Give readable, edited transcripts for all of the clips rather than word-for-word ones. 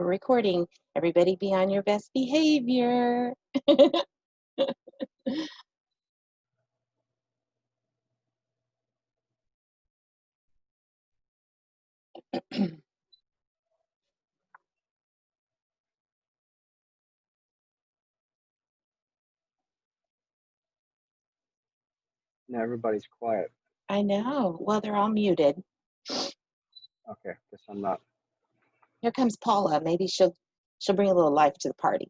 we're recording. Everybody be on your best behavior. Now everybody's quiet. I know. Well, they're all muted. Okay, guess I'm not. Here comes Paula. Maybe she'll bring a little life to the party.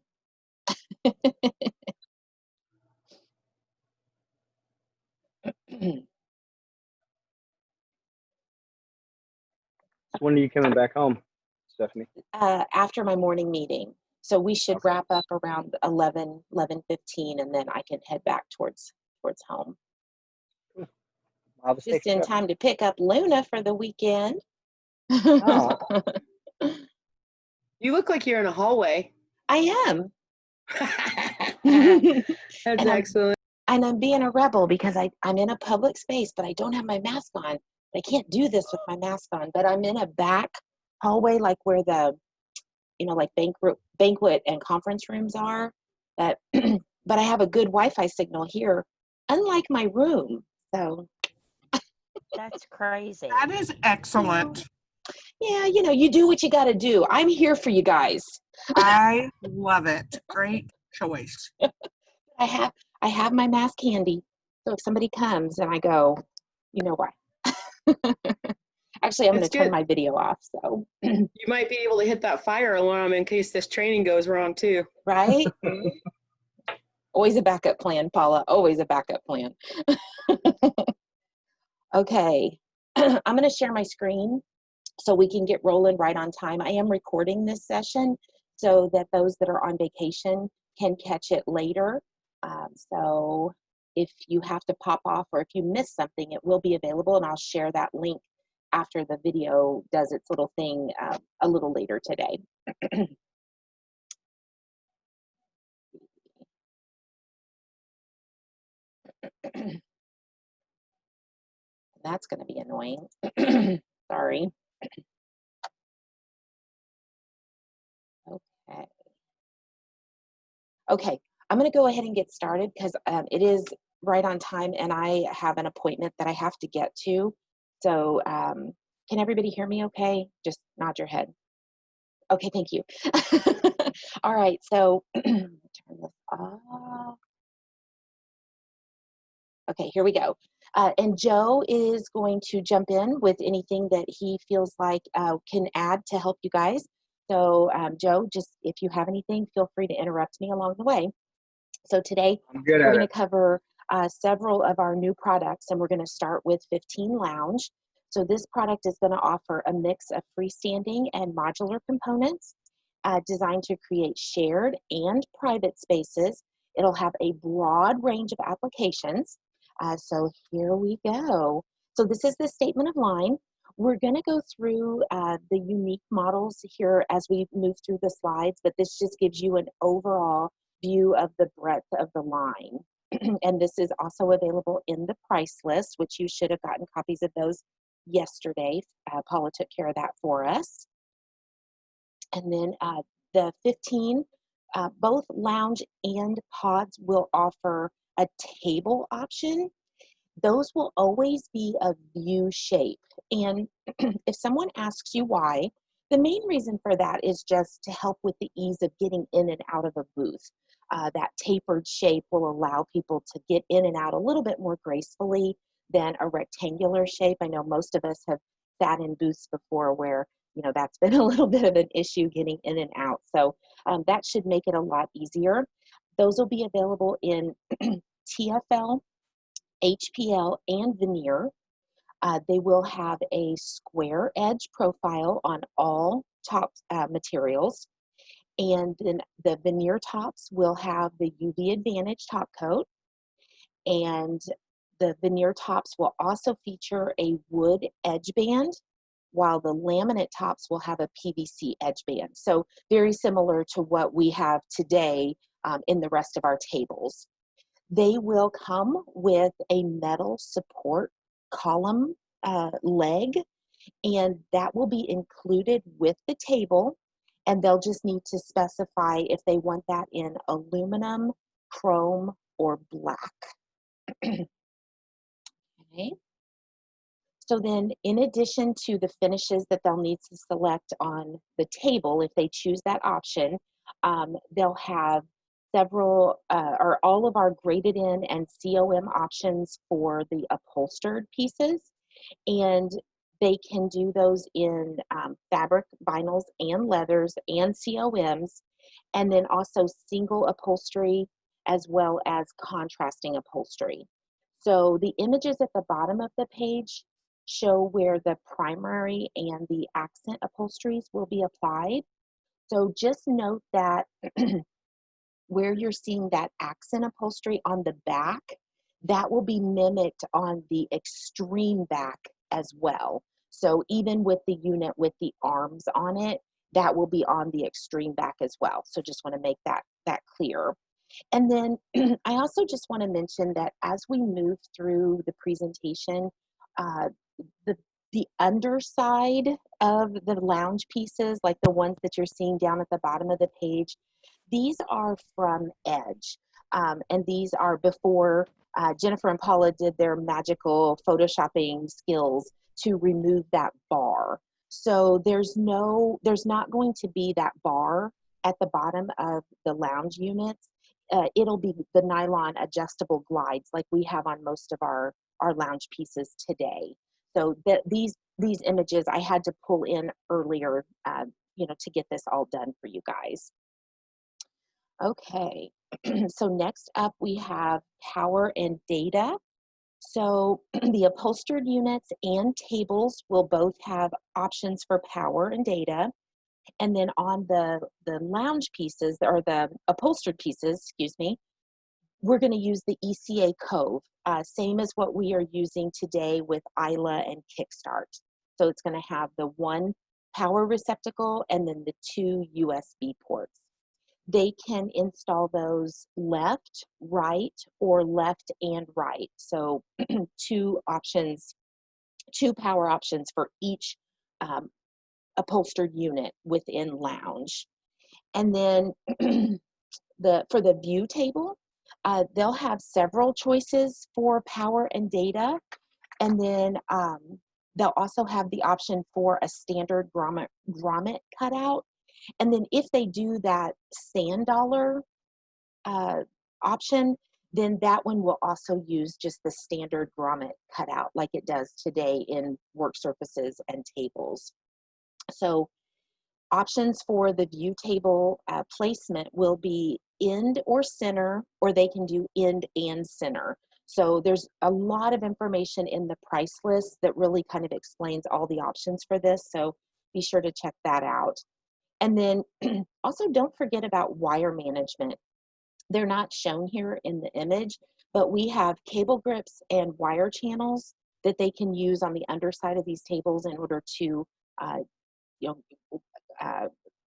So when are you coming back home, Stephanie? After my morning meeting. So we should Okay. wrap up around 11:15, and then I can head back towards home. Cool. Have a safe Just in trip. time to pick up Luna for the weekend. Oh. You look like you're in a hallway. I am. That's excellent. And I'm being a rebel because I'm in a public space, but I don't have my mask on. I can't do this with my mask on, but I'm in a back hallway, like where the, like banquet and conference rooms are. But I have a good Wi-Fi signal here, unlike my room. So that's crazy. That is excellent. Yeah, you do what you got to do. I'm here for you guys. I love it. Great choice. I have my mask handy, so if somebody comes and I go, you know why. Actually, I'm going to turn my video off. So you might be able to hit that fire alarm in case this training goes wrong too. Right? Always a backup plan, Paula. Always a backup plan. Okay, I'm going to share my screen so we can get rolling right on time. I am recording this session so that those that are on vacation can catch it later. So if you have to pop off or if you miss something, it will be available, and I'll share that link after the video does its little thing a little later today. That's going to be annoying. Sorry. Okay, I'm going to go ahead and get started because it is right on time and I have an appointment that I have to get to. So can everybody hear me okay? Just nod your head. Okay, thank you. All right, so turn this off. Okay, here we go. And Joe is going to jump in with anything that he feels like can add to help you guys. So Joe, just if you have anything, feel free to interrupt me along the way. So today we're going to cover several of our new products, and we're going to start with 15 Lounge. So this product is going to offer a mix of freestanding and modular components designed to create shared and private spaces. It'll have a broad range of applications. So here we go. So this is the statement of line. We're going to go through the unique models here as we move through the slides, but this just gives you an overall view of the breadth of the line. And this is also available in the price list, which you should have gotten copies of those yesterday. Paula took care of that for us. And then the 15, both Lounge and Pods will offer a table option. Those will always be a view shape. And if someone asks you why, the main reason for that is just to help with the ease of getting in and out of a booth. That tapered shape will allow people to get in and out a little bit more gracefully than a rectangular shape. I know most of us have sat in booths before where, that's been a little bit of an issue getting in and out. So that should make it a lot easier. Those will be available in TFL, HPL, and veneer. They will have a square edge profile on all top materials. And then the veneer tops will have the UV Advantage top coat. And the veneer tops will also feature a wood edge band, while the laminate tops will have a PVC edge band. So very similar to what we have today in the rest of our tables. They will come with a metal support column leg, and that will be included with the table. and they'll just need to specify if they want that in aluminum, chrome, or black. Okay. So then, in addition to the finishes that they'll need to select on the table, if they choose that option, they'll have several or all of our graded in and COM options for the upholstered pieces. And they can do those in fabric, vinyls, and leathers, and COMs, and then also single upholstery as well as contrasting upholstery. So the images at the bottom of the page show where the primary and the accent upholsteries will be applied. So just note that where you're seeing that accent upholstery on the back, that will be mimicked on the extreme back as well. So even with the unit with the arms on it, that will be on the extreme back as well. So just want to make that clear. And then I also just want to mention that as we move through the presentation, the underside of the lounge pieces, like the ones that you're seeing down at the bottom of the page, these are from Edge. And these are before Jennifer and Paula did their magical photoshopping skills to remove that bar. So there's not going to be that bar at the bottom of the lounge units. It'll be the nylon adjustable glides like we have on most of our lounge pieces today. So these images I had to pull in earlier, to get this all done for you guys. Okay, so next up we have power and data. So the upholstered units and tables will both have options for power and data. And then on the lounge pieces, or the upholstered pieces, excuse me, we're going to use the ECA Cove, same as what we are using today with Isla and Kickstart. So it's going to have the one power receptacle and then the 2 USB ports. They can install those left, right, or left and right. So 2 options, 2 power options for each upholstered unit within lounge. And then for the view table, they'll have several choices for power and data. And then they'll also have the option for a standard grommet cutout. And then if they do that sand dollar option, then that one will also use just the standard grommet cutout like it does today in work surfaces and tables. So options for the view table placement will be end or center, or they can do end and center. So there's a lot of information in the price list that really kind of explains all the options for this. So be sure to check that out. And then also don't forget about wire management. They're not shown here in the image, but we have cable grips and wire channels that they can use on the underside of these tables in order to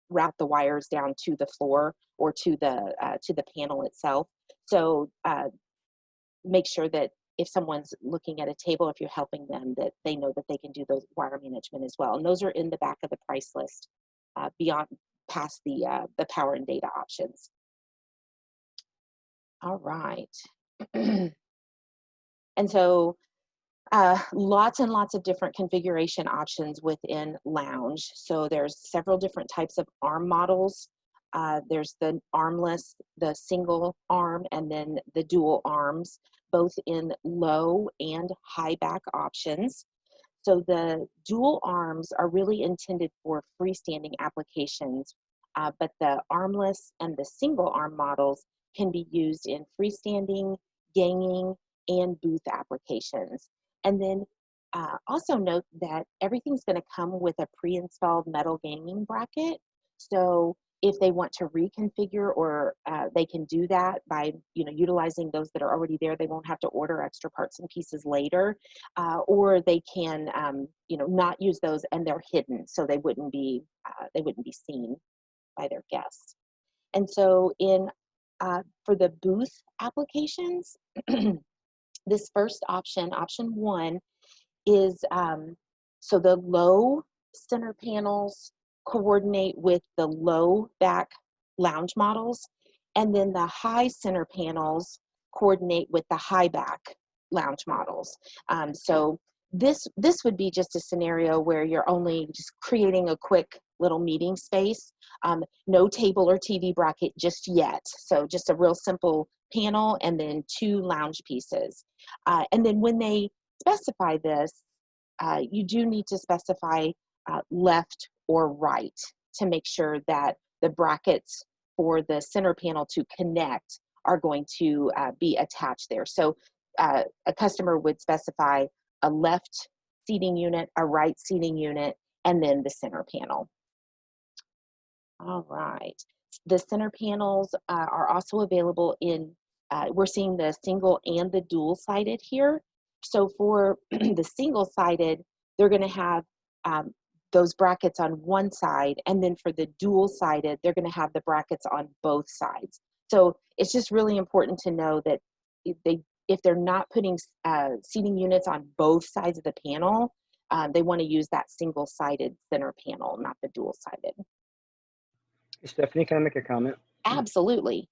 route the wires down to the floor or to the panel itself. So make sure that if someone's looking at a table, if you're helping them, that they know that they can do those wire management as well. And those are in the back of the price list, past the power and data options. All right. And so lots and lots of different configuration options within lounge. So there's several different types of arm models. There's the armless, the single arm, and then the dual arms, both in low and high back options. So the dual arms are really intended for freestanding applications, but the armless and the single arm models can be used in freestanding, ganging, and booth applications. And then also note that everything's going to come with a pre-installed metal ganging bracket. So if they want to reconfigure, or they can do that by utilizing those that are already there. They won't have to order extra parts and pieces later, or they can not use those and they're hidden, so they wouldn't be seen by their guests. And so for the booth applications, this first option 1, is so the low center panels coordinate with the low back lounge models, and then the high center panels coordinate with the high back lounge models. So this would be just a scenario where you're only just creating a quick little meeting space. No table or TV bracket just yet. So just a real simple panel and then 2 lounge pieces. And then when they specify this, you do need to specify left or right to make sure that the brackets for the center panel to connect are going to be attached there. So a customer would specify a left seating unit, a right seating unit, and then the center panel. All right. The center panels are also available in, we're seeing the single and the dual-sided here. So for the single-sided, they're going to have those brackets on one side, and then for the dual-sided, they're going to have the brackets on both sides. So it's just really important to know that if they're not putting seating units on both sides of the panel, they want to use that single-sided center panel, not the dual-sided. Stephanie, can I make a comment? Absolutely.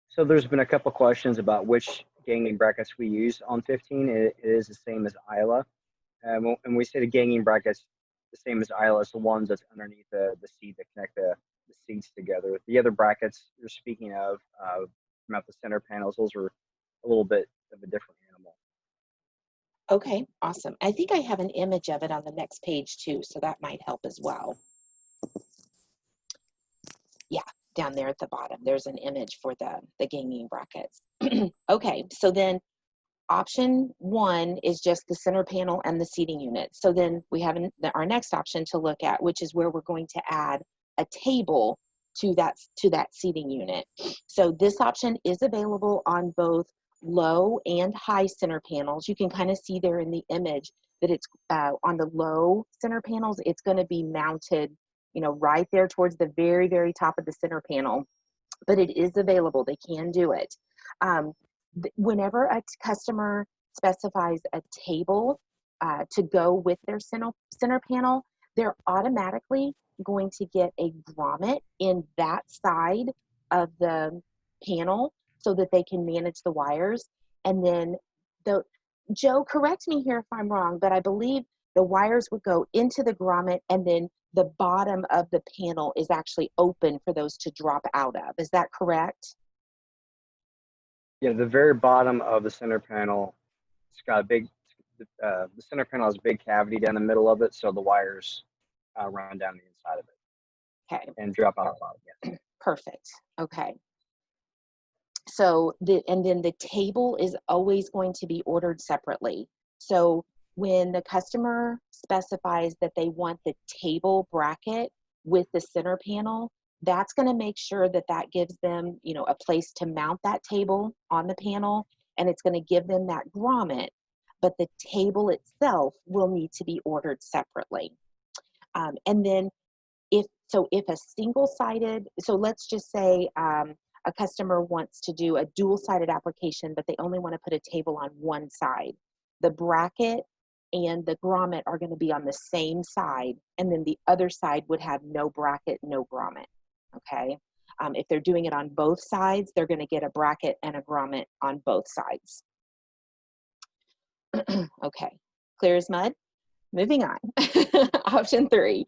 So there's been a couple questions about which ganging brackets we use on 15. It is the same as ILA. And we say the ganging brackets, the same as ILA, is the ones that's underneath the seat that connect the seats together. The other brackets you're speaking of, about the center panels, those are a little bit of a different animal. Okay, awesome. I think I have an image of it on the next page too, so that might help as well. Yeah, down there at the bottom, there's an image for the ganging brackets. Okay, so then option 1 is just the center panel and the seating unit. So then we have our next option to look at, which is where we're going to add a table to that seating unit. So this option is available on both low and high center panels. You can kind of see there in the image that it's on the low center panels, it's going to be mounted, you know, right there towards the very, very top of the center panel, but it is available. They can do it. Whenever a customer specifies a table to go with their center panel, they're automatically going to get a grommet in that side of the panel so that they can manage the wires. And then Joe, correct me here if I'm wrong, but I believe the wires would go into the grommet and then the bottom of the panel is actually open for those to drop out of. Is that correct? Yeah, the very bottom of the center panel, it's got a big, the center panel has a big cavity down the middle of it, so the wires run down the inside of it. Okay. And drop out the bottom, yes. Perfect. Okay. So and then the table is always going to be ordered separately. So when the customer specifies that they want the table bracket with the center panel, that's going to make sure that that gives them, you know, a place to mount that table on the panel, and it's going to give them that grommet, but the table itself will need to be ordered separately. And then if a single-sided, so let's just say a customer wants to do a dual-sided application, but they only want to put a table on one side, the bracket and the grommet are going to be on the same side, and then the other side would have no bracket, no grommet. Okay. If they're doing it on both sides, they're going to get a bracket and a grommet on both sides. Okay. Clear as mud? Moving on. Option 3.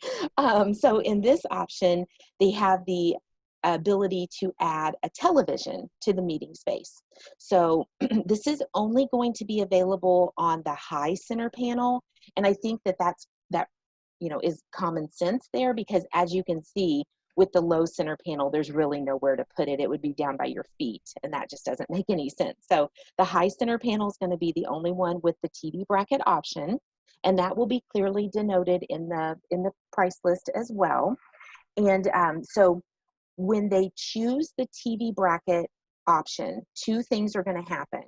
So in this option, they have the ability to add a television to the meeting space. So this is only going to be available on the high center panel. And I think that you know, is common sense there, because as you can see with the low center panel, there's really nowhere to put it. It would be down by your feet, and that just doesn't make any sense. So the high center panel is going to be the only one with the TV bracket option, and that will be clearly denoted in the price list as well. And so when they choose the TV bracket option, 2 things are going to happen.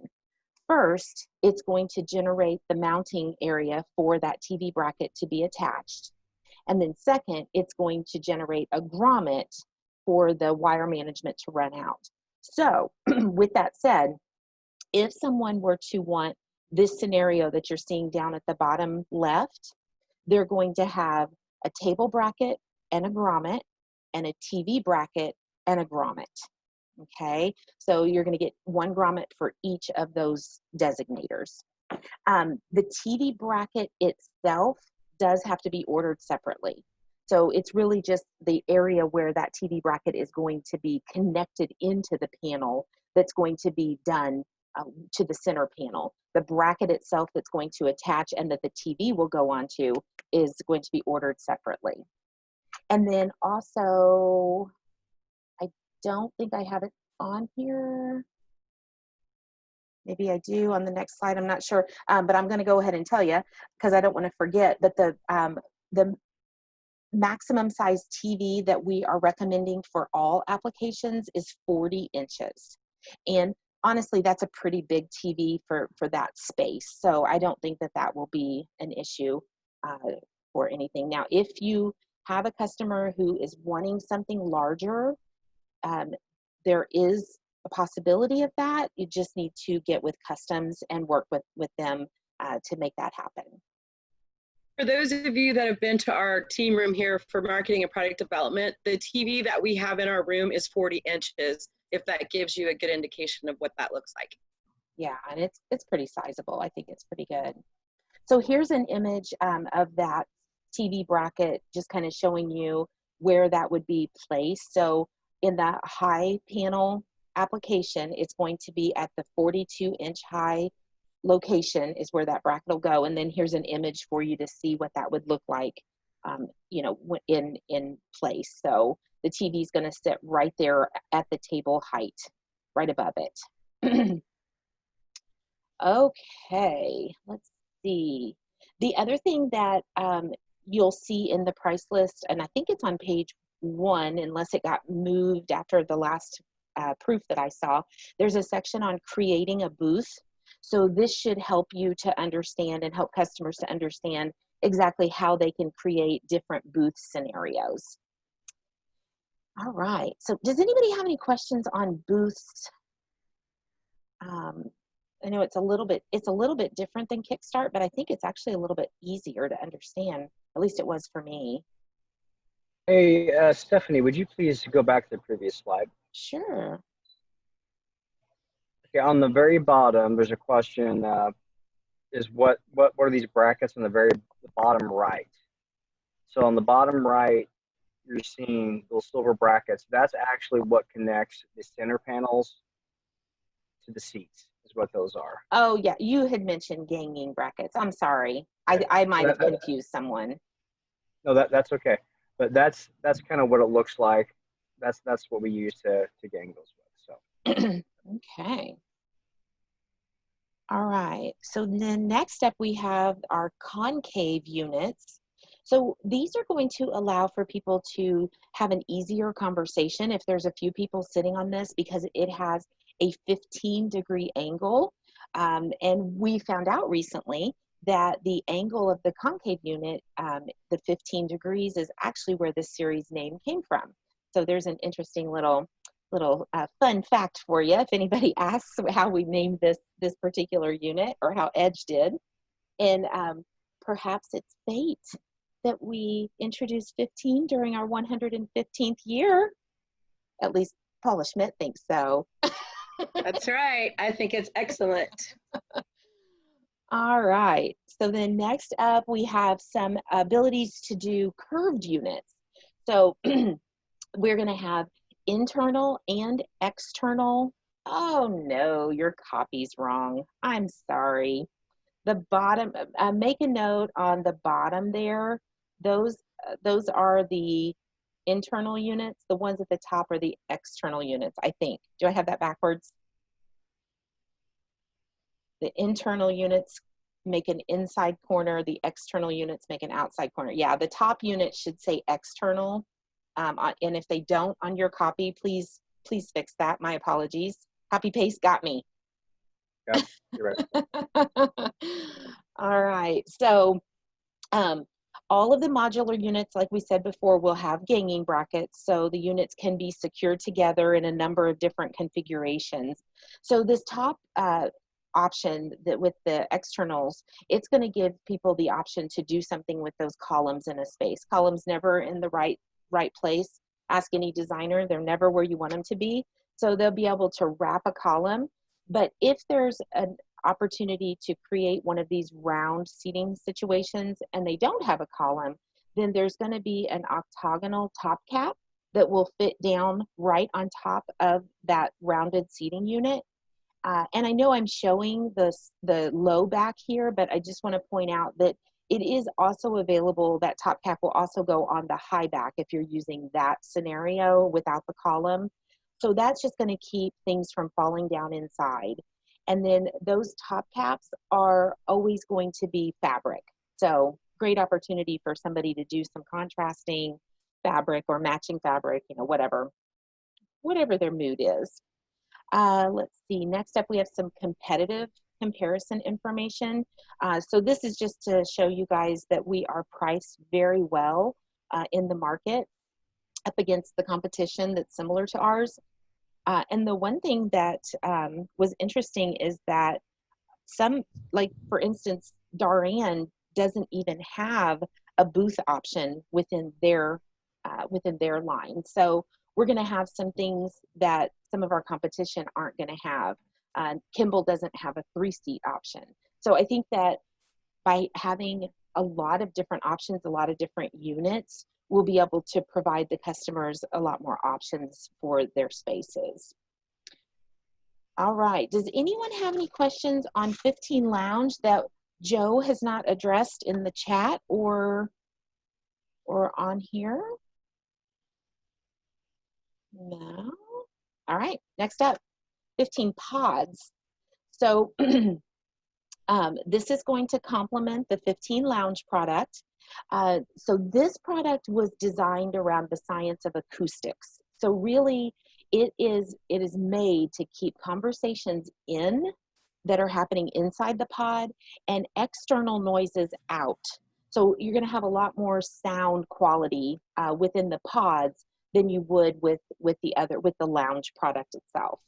First, it's going to generate the mounting area for that TV bracket to be attached. And then second, it's going to generate a grommet for the wire management to run out. So with that said, if someone were to want this scenario that you're seeing down at the bottom left, they're going to have a table bracket and a grommet, and a TV bracket and a grommet. Okay, so you're going to get 1 grommet for each of those designators. The TV bracket itself does have to be ordered separately. So it's really just the area where that TV bracket is going to be connected into the panel that's going to be done to the center panel. The bracket itself that's going to attach and that the TV will go onto is going to be ordered separately. And then also, I don't think I have it on here. Maybe I do on the next slide, I'm not sure, but I'm going to go ahead and tell you because I don't want to forget that the maximum size TV that we are recommending for all applications is 40 inches. And honestly, that's a pretty big TV for that space. So I don't think that that will be an issue for anything. Now, if you have a customer who is wanting something larger, there is a possibility of that. You just need to get with customs and work with them to make that happen. For those of you that have been to our team room here for marketing and product development, the TV that we have in our room is 40 inches, if that gives you a good indication of what that looks like. Yeah, and it's pretty sizable. I think it's pretty good. So here's an image of that TV bracket, just kind of showing you where that would be placed. So in the high panel application, it's going to be at the 42-inch high location is where that bracket will go. And then here's an image for you to see what that would look like, you know, in place. So the TV is going to sit right there at the table height, right above it. Okay, let's see. The other thing that you'll see in the price list, and I think it's on page 1, unless it got moved after the last proof that I saw, there's a section on creating a booth. So this should help you to understand and help customers to understand exactly how they can create different booth scenarios. All right, so does anybody have any questions on booths? I know it's a little bit different than Kickstart, but I think it's actually a little bit easier to understand. At least it was for me. Hey, Stephanie, would you please go back to the previous slide? Sure. Okay, on the very bottom, there's a question, is what are these brackets on the bottom right? So on the bottom right, you're seeing those silver brackets. That's actually what connects the center panels to the seats, is what those are. Oh yeah, you had mentioned ganging brackets. I'm sorry. I might have confused someone. No, that's okay. But that's kind of what it looks like. That's what we use to gang those with. So Okay. All right. So then next up we have our concave units. So these are going to allow for people to have an easier conversation if there's a few people sitting on this, because it has a 15-degree angle. And we found out recently that the angle of the concave unit, the 15 degrees, is actually where this series name came from. So there's an interesting little fun fact for you if anybody asks how we named this particular unit or how Edge did. And perhaps it's fate that we introduced 15 during our 115th year. At least Paula Schmidt thinks so. That's right. I think it's excellent. All right. So then next up, we have some abilities to do curved units. So we're going to have internal and external. Oh no, your copy's wrong. I'm sorry. The bottom, make a note on the bottom there. Those are the internal units. The ones at the top are the external units, I think. Do I have that backwards? The internal units make an inside corner. The external units make an outside corner. Yeah, the top unit should say external. And if they don't on your copy, please fix that. My apologies. Copy paste got me. yeah, you're right. All right. So all of the modular units, like we said before, will have ganging brackets. So the units can be secured together in a number of different configurations. So this top option that with the externals, it's going to give people the option to do something with those columns in a space. Columns never in the right right place. Ask any designer, they're never where you want them to be. So they'll be able to wrap a column. But if there's an opportunity to create one of these round seating situations and they don't have a column, then there's going to be an octagonal top cap that will fit down right on top of that rounded seating unit. And I know I'm showing the low back here, but I just want to point out that it is also available, that top cap will also go on the high back if you're using that scenario without the column. So that's just going to keep things from falling down inside. And then those top caps are always going to be fabric. So great opportunity for somebody to do some contrasting fabric or matching fabric, you know, whatever their mood is. Let's see, next up we have some competitive comparison information. So this is just to show you guys that we are priced very well in the market up against the competition that's similar to ours. And the one thing that was interesting is that some, like for instance, Darien doesn't even have a booth option within their line. So we're going to have some things that some of our competition aren't going to have. Kimball doesn't have a 3-seat option. So I think that by having a lot of different options, a lot of different units, we'll be able to provide the customers a lot more options for their spaces. All right, does anyone have any questions on 15 Lounge that Joe has not addressed in the chat or on here? No. All right, next up, 15 Pods. So this is going to complement the 15 Lounge product. So this product was designed around the science of acoustics. So really, it is made to keep conversations in that are happening inside the pod and external noises out. So you're going to have a lot more sound quality within the pods than you would with the Lounge product itself.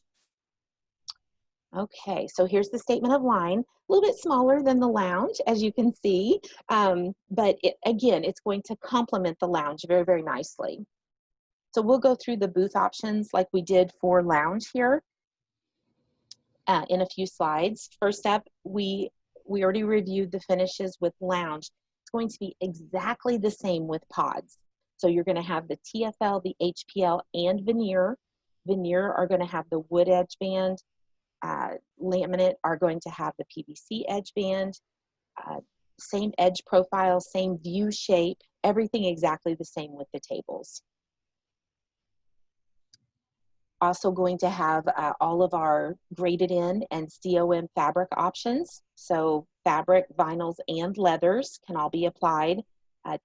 Okay, so here's the statement of line, a little bit smaller than the Lounge, as you can see, but again, it's going to complement the Lounge very, very nicely. So we'll go through the booth options like we did for Lounge here in a few slides. First up, we already reviewed the finishes with Lounge. It's going to be exactly the same with pods. So you're going to have the TFL, the HPL, and veneer. Veneer are going to have the wood edge band. Laminate are going to have the PVC edge band. Same edge profile, same view shape, everything exactly the same with the tables. Also going to have all of our graded in and COM fabric options. So fabric, vinyls, and leathers can all be applied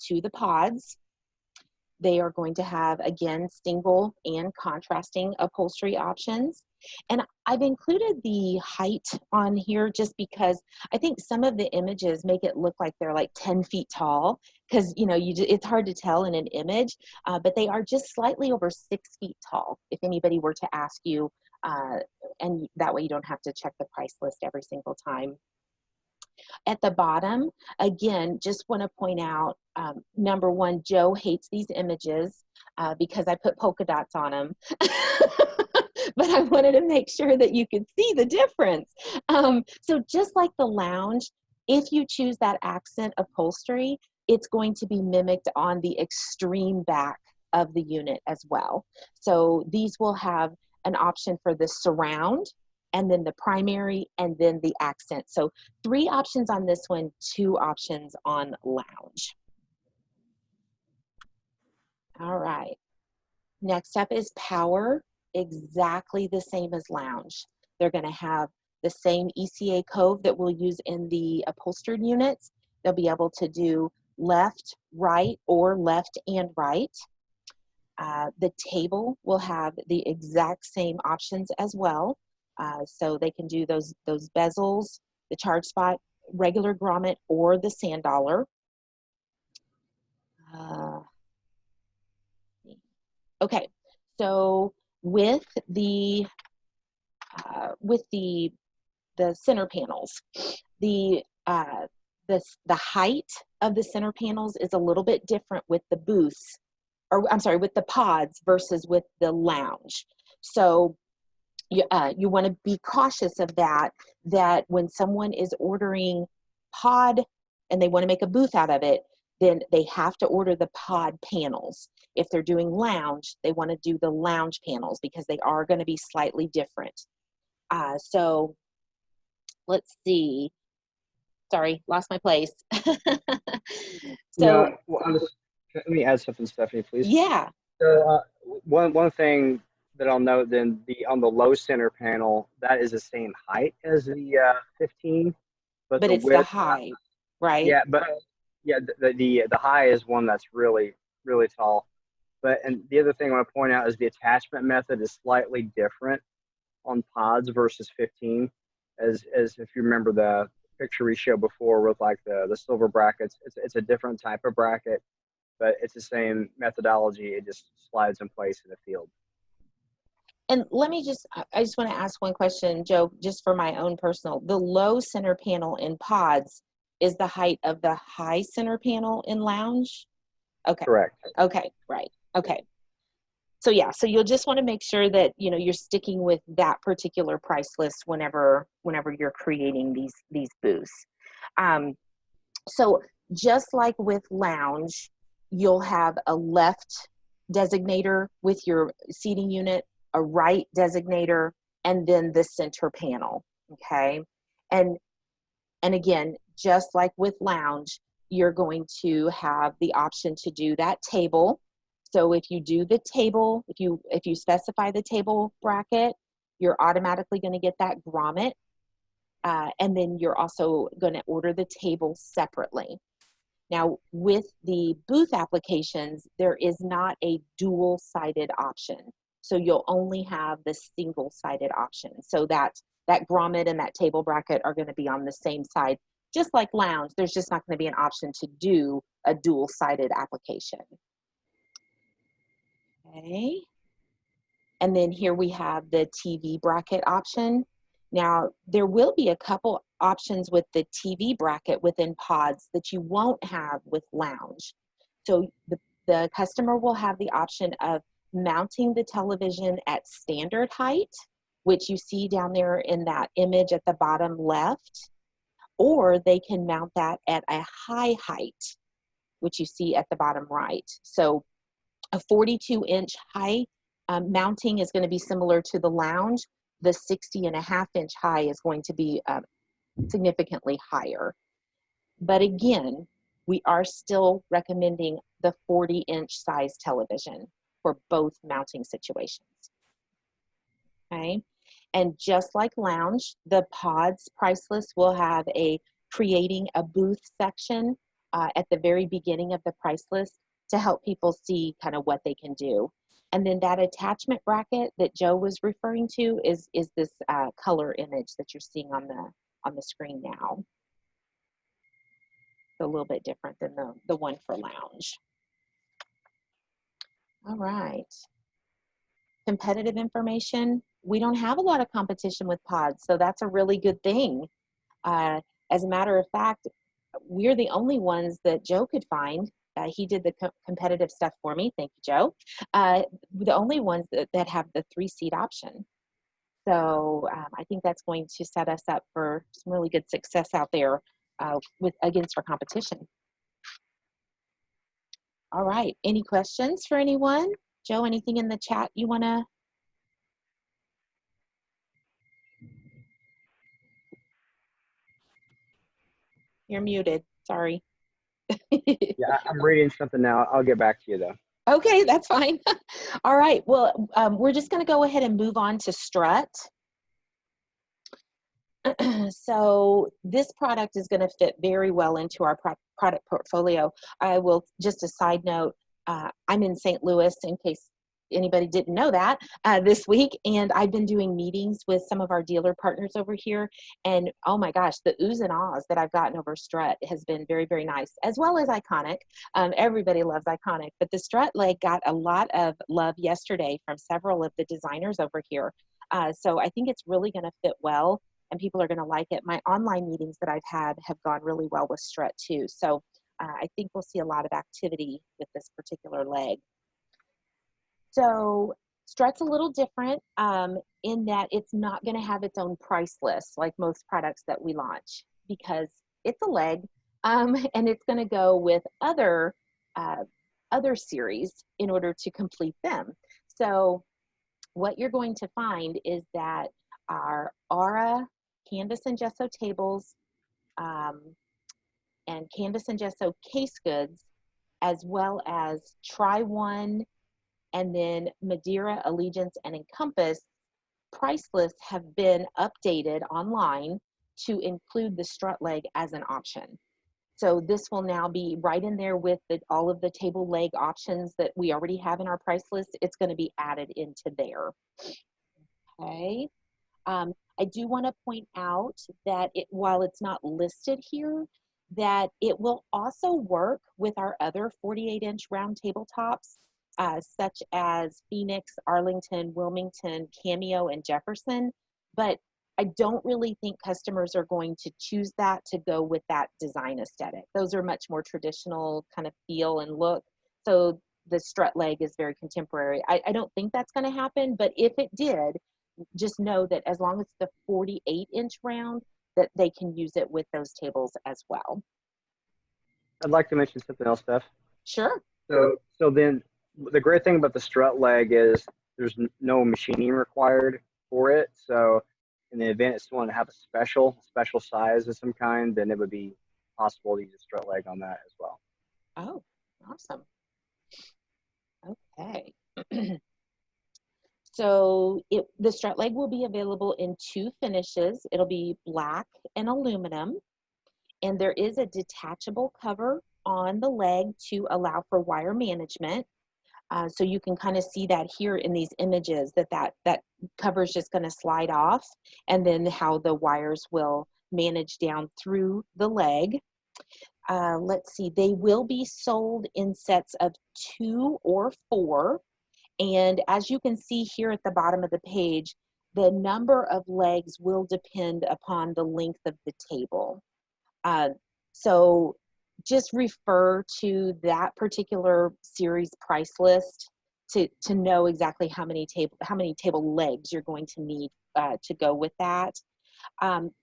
to the pods. They are going to have, again, single and contrasting upholstery options. And I've included the height on here just because I think some of the images make it look like they're like 10 feet tall because, you know, it's hard to tell in an image, but they are just slightly over 6 feet tall if anybody were to ask you, and that way you don't have to check the price list every single time. At the bottom, again, just want to point out, number one, Joe hates these images because I put polka dots on them. But I wanted to make sure that you could see the difference. So just like the Lounge, if you choose that accent upholstery, it's going to be mimicked on the extreme back of the unit as well. So these will have an option for the surround, and then the primary, and then the accent. So 3 options on this one, 2 options on Lounge. All right. Next up is Power, exactly the same as Lounge. They're going to have the same ECA cove that we'll use in the upholstered units. They'll be able to do left, right, or left and right. The table will have the exact same options as well. So they can do those bezels, the charge spot, regular grommet, or the sand dollar. Okay, so with the center panels, the height of the center panels is a little bit different with the booths or I'm sorry, with the pods versus with the lounge. So you want to be cautious of that when someone is ordering pod and they want to make a booth out of it, then they have to order the pod panels. If they're doing lounge, they want to do the lounge panels because they are going to be slightly different. So let's see. Sorry, lost my place. So No, well, let me add something, Stephanie, please. yeah, So one thing that I'll note then, on the low center panel, that is the same height as the 15, but but the it's the width, high, right? yeah, but yeah, the high is one that's really really tall. But and the other thing I want to point out is the attachment method is slightly different on pods versus 15. As if you remember the picture we showed before with like the silver brackets, it's a different type of bracket, but it's the same methodology. It just slides in place in the field. And let me I just want to ask one question, Joe, just for my own personal. The low center panel in pods is the height of the high center panel in lounge? Okay. Correct. Okay, right. Okay. So yeah, so you'll just want to make sure that, you're sticking with that particular price list whenever you're creating these booths. So just like with lounge, you'll have a left designator with your seating unit, a right designator, and then the center panel, okay? And again, just like with lounge, you're going to have the option to do that table. So if you do the table, if you specify the table bracket, you're automatically going to get that grommet. And then you're also going to order the table separately. Now, with the booth applications, there is not a dual-sided option. So you'll only have the single-sided option. So that grommet and that table bracket are going to be on the same side. Just like lounge, there's just not going to be an option to do a dual-sided application. Okay. And then here we have the TV bracket option. Now, there will be a couple options with the TV bracket within pods that you won't have with lounge. So the customer will have the option of mounting the television at standard height, which you see down there in that image at the bottom left, or they can mount that at a high height, which you see at the bottom right. So a 42-inch high mounting is going to be similar to the lounge. The 60.5-inch high is going to be significantly higher. But again, we are still recommending the 40-inch size television for both mounting situations. Okay, and just like lounge, the pods price list will have a creating a booth section at the very beginning of the price list to help people see kind of what they can do. And then that attachment bracket that Joe was referring to is this color image that you're seeing on the screen now. So a little bit different than the one for lounge. All right. Competitive information. We don't have a lot of competition with pods, so that's a really good thing. As a matter of fact, we're the only ones that Joe could find. He did the competitive stuff for me. Thank you, Joe. The only ones that have the 3-seat option. So I think that's going to set us up for some really good success out there against our competition. All right. Any questions for anyone? Joe, anything in the chat you want to? You're muted. Sorry. Yeah, I'm reading something now. I'll get back to you though. Okay, that's fine. All right. Well, we're just going to go ahead and move on to Strut. So this product is going to fit very well into our product portfolio. I will, just a side note, I'm in St. Louis in case anybody didn't know that this week, and I've been doing meetings with some of our dealer partners over here, and oh my gosh, the oohs and ahs that I've gotten over Strut has been very, very nice, as well as Iconic. Everybody loves Iconic, but the Strut leg got a lot of love yesterday from several of the designers over here. So I think it's really going to fit well, and people are going to like it. My online meetings that I've had have gone really well with Strut too. So I think we'll see a lot of activity with this particular leg. So Strut's a little different in that it's not going to have its own price list like most products that we launch because it's a leg and it's going to go with other series in order to complete them. So what you're going to find is that our Aura canvas and gesso tables and canvas and gesso case goods, as well as Try One and then Madeira, Allegiance, and Encompass price lists have been updated online to include the strut leg as an option. So this will now be right in there with all of the table leg options that we already have in our price list. It's going to be added into there. Okay. I do want to point out that while it's not listed here, that it will also work with our other 48-inch round tabletops, such as Phoenix, Arlington, Wilmington, Cameo, and Jefferson. But I don't really think customers are going to choose that to go with that design aesthetic. Those are much more traditional kind of feel and look. So the strut leg is very contemporary. I don't think that's going to happen, but if it did, just know that as long as it's the 48-inch round, that they can use it with those tables as well. I'd like to mention something else, Steph. Sure. So then the great thing about the strut leg is there's no machining required for it. So in the event it's want to have a special size of some kind, then it would be possible to use a strut leg on that as well. Oh, awesome. Okay. So the strut leg will be available in 2 finishes. It'll be black and aluminum. And there is a detachable cover on the leg to allow for wire management. So you can kind of see that here in these images that cover is just going to slide off, and then how the wires will manage down through the leg. Let's see, they will be sold in sets of 2 or 4. And as you can see here at the bottom of the page, the number of legs will depend upon the length of the table. So just refer to that particular series price list to know exactly how many table legs you're going to need to go with that.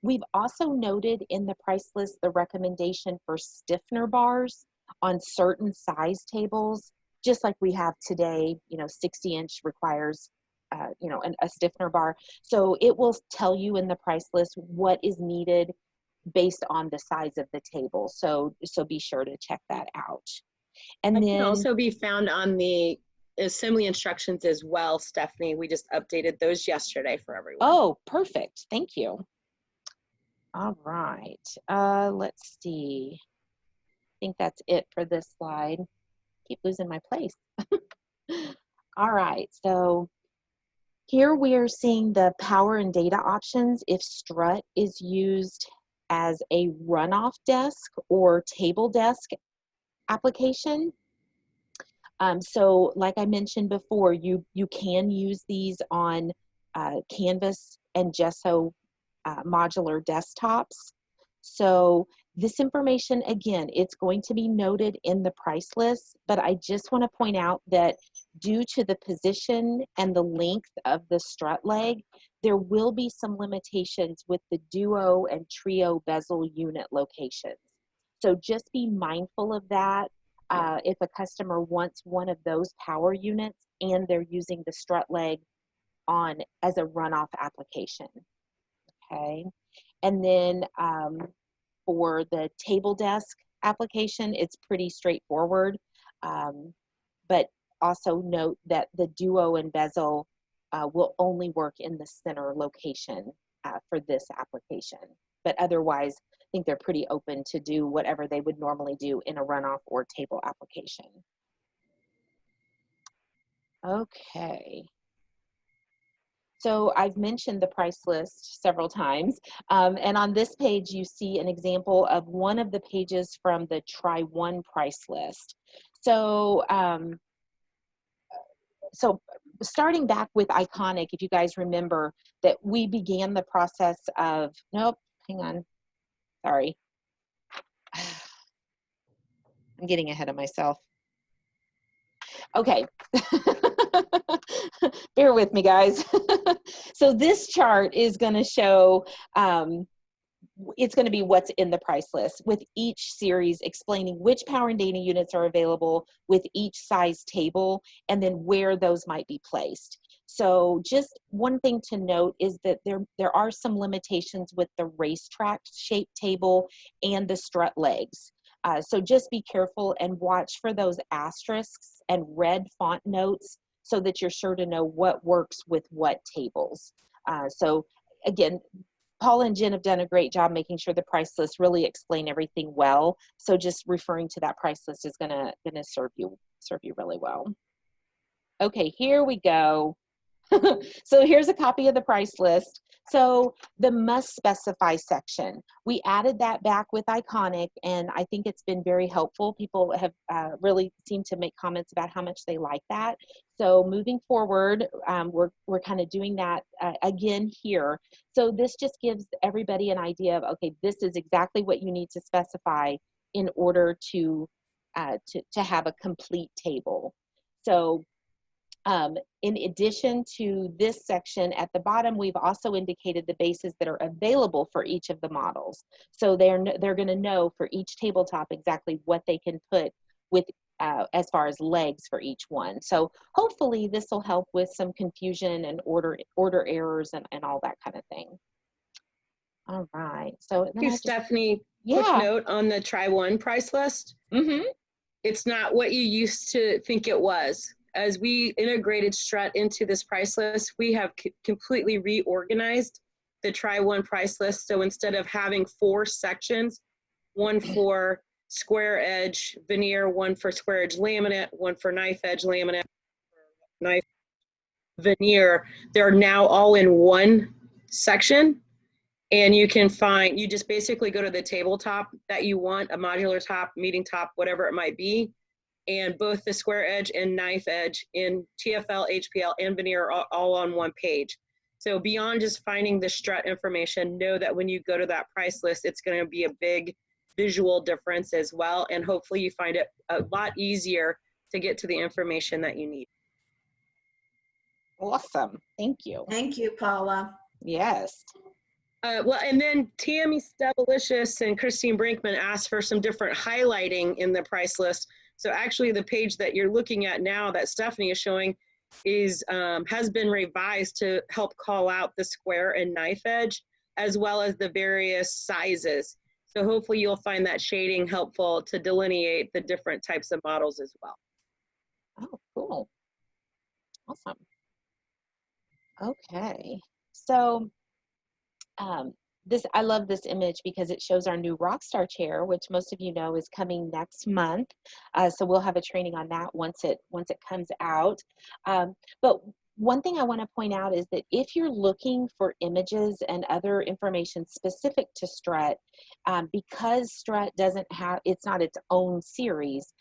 We've also noted in the price list the recommendation for stiffener bars on certain size tables, just like we have today. 60-inch requires a stiffener bar. So it will tell you in the price list what is needed based on the size of the table. So be sure to check that out. And That then can also be found on the assembly instructions as well, Stephanie. We just updated those yesterday for everyone. Oh, perfect. Thank you. All right. Let's see. I think that's it for this slide. Keep losing my place. All right. So here we are seeing the power and data options if strut is used as a runoff desk or table desk application. So like I mentioned before, you can use these on Canvas and Gesso modular desktops. So this information, again, it's going to be noted in the price list, but I just want to point out that due to the position and the length of the strut leg, there will be some limitations with the duo and trio bezel unit locations. So just be mindful of that if a customer wants one of those power units and they're using the strut leg on as a runoff application. Okay, and then for the table desk application, it's pretty straightforward, but also note that the duo and bezel will only work in the center location for this application. But otherwise, I think they're pretty open to do whatever they would normally do in a runoff or table application. Okay. So I've mentioned the price list several times, and on this page you see an example of one of the pages from the Try One price list. So, starting back with Iconic, if you guys remember that we began the process of, nope, hang on, sorry. I'm getting ahead of myself. Okay. Bear with me, guys. So this chart is going to show, it's going to be what's in the price list with each series explaining which power and data units are available with each size table and then where those might be placed. So just one thing to note is that there are some limitations with the racetrack shaped table and the strut legs. So just be careful and watch for those asterisks and red font notes so that you're sure to know what works with what tables. So again, Paula and Jen have done a great job making sure the price lists really explain everything well. So just referring to that price list is gonna serve you really well. Okay, here we go. So here's a copy of the price list. So the must specify section, we added that back with Iconic, and I think it's been very helpful. People have really seemed to make comments about how much they like that. So moving forward, we're kind of doing that again here. So this just gives everybody an idea of, okay, this is exactly what you need to specify in order to have a complete table. So in addition to this section at the bottom, we've also indicated the bases that are available for each of the models. So they're going to know for each tabletop exactly what they can put with as far as legs for each one. So hopefully this will help with some confusion and order errors and all that kind of thing. All right. So then Hey, Stephanie, quick yeah. note on the Try One price list. Mm-hmm. It's not what you used to think it was. As we integrated Strut into this price list, we have completely reorganized the Try One price list. So instead of having 4 sections, one for square edge veneer, one for square edge laminate, one for knife edge laminate, knife veneer, they're now all in one section. And you can find, you just basically go to the tabletop that you want, a modular top, meeting top, whatever it might be. And both the square edge and knife edge in TFL, HPL, and veneer are all on one page. So beyond just finding the strut information, know that when you go to that price list, it's going to be a big visual difference as well. And hopefully you find it a lot easier to get to the information that you need. Awesome. Thank you. Thank you, Paula. Yes. Well, and then Tammy Stevalicious and Christine Brinkman asked for some different highlighting in the price list. So actually the page that you're looking at now that Stephanie is showing is has been revised to help call out the square and knife edge, as well as the various sizes. So hopefully you'll find that shading helpful to delineate the different types of models as well. Oh, cool. Awesome. Okay. So I love this image because it shows our new Rockstar chair, which most of you know is coming next month. So we'll have a training on that once it comes out. But one thing I want to point out is that if you're looking for images and other information specific to Strut, because Strut it's not its own series,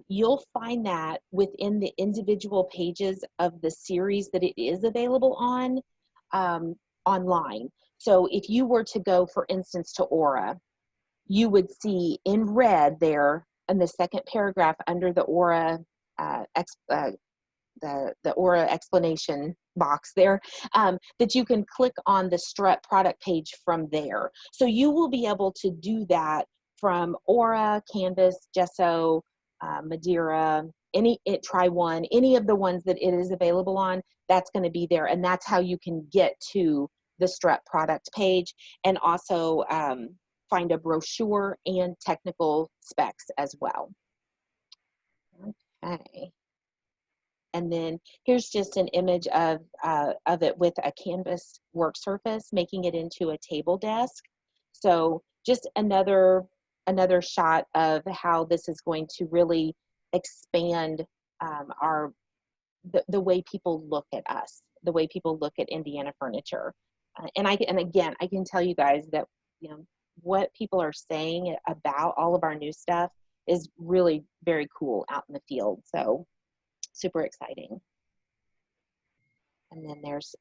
you'll find that within the individual pages of the series that it is available on online. So if you were to go, for instance, to Aura, you would see in red there in the second paragraph under the Aura the Aura explanation box there, that you can click on the Strut product page from there. So you will be able to do that from Aura, Canvas, Gesso, Madeira, Try One, any of the ones that it is available on, that's going to be there. And that's how you can get to the Strut product page, and also find a brochure and technical specs as well. Okay. And then here's just an image of it with a canvas work surface, making it into a table desk. So just another shot of how this is going to really expand the way people look at us, the way people look at Indiana furniture. And again, I can tell you guys that, you know, what people are saying about all of our new stuff is really very cool out in the field. So super exciting. And then there's,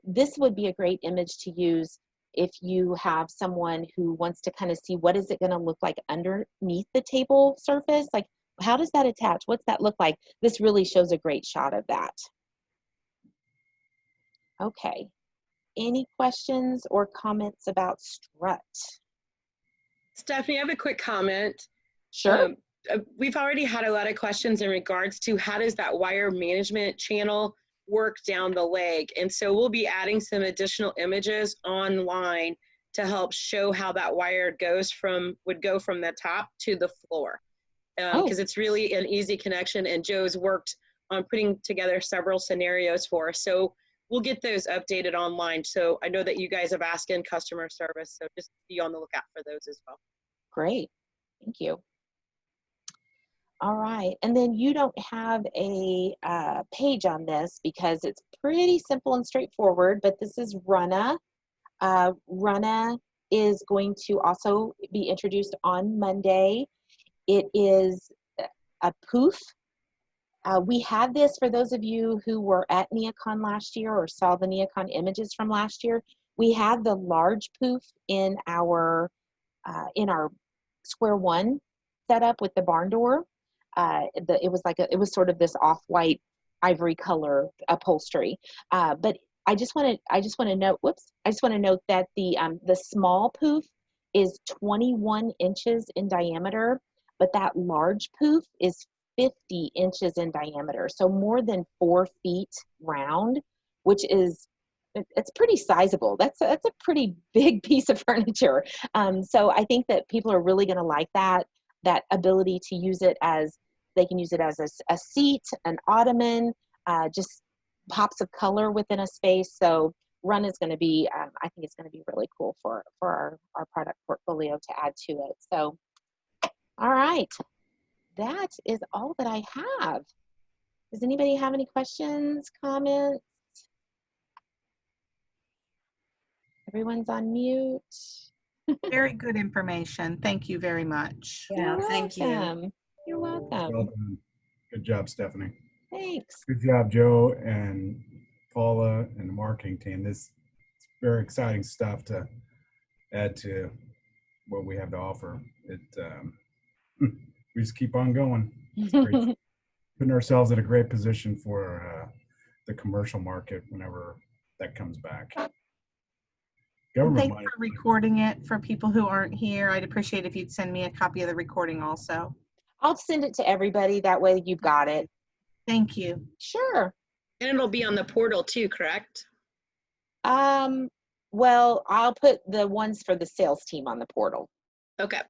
this would be a great image to use if you have someone who wants to kind of see what is it going to look like underneath the table surface. Like, how does that attach? What's that look like? This really shows a great shot of that. Okay. Any questions or comments about strut? Stephanie, I have a quick comment. Sure. We've already had a lot of questions in regards to how does that wire management channel work down the leg. And so we'll be adding some additional images online to help show how that wire would go from the top to the floor. Because it's really an easy connection, and Joe's worked on putting together several scenarios for us. So we'll get those updated online. So I know that you guys have asked in customer service, so just be on the lookout for those as well. Great. Thank you. All right. And then you don't have a page on this because it's pretty simple and straightforward, but this is Runna. Runna is going to also be introduced on Monday. It is a poof. We had this for those of you who were at NeoCon last year or saw the NeoCon images from last year. We had the large poof in our Square One setup with the barn door. It was sort of this off-white ivory color upholstery. But I just want to note. I just want to note that the small poof is 21 inches in diameter, but that large poof is 50 inches in diameter, so more than 4 feet round, which is it's pretty sizable. That's a pretty big piece of furniture. So I think that people are really going to like that ability to use it as they can use it as a seat, an ottoman, just pops of color within a space. So Run is going to be, I think it's going to be really cool for our product portfolio to add to it. So, all right, that is all that I have. Does anybody have any questions, comments? Everyone's on mute. Very good information. Thank you very much. Yeah, thank you. Welcome. You're welcome. Well done. Good job, Stephanie. Thanks. Good job, Joe and Paula and the marketing team. This is very exciting stuff to add to what we have to offer. We just keep on going. It's great. Putting ourselves in a great position for the commercial market whenever that comes back. And Government thanks money. for recording it for people who aren't here. I'd appreciate if you'd send me a copy of the recording also. I'll send it to everybody. That way you've got it. Thank you. Sure. And it'll be on the portal too, correct? Well, I'll put the ones for the sales team on the portal. Okay.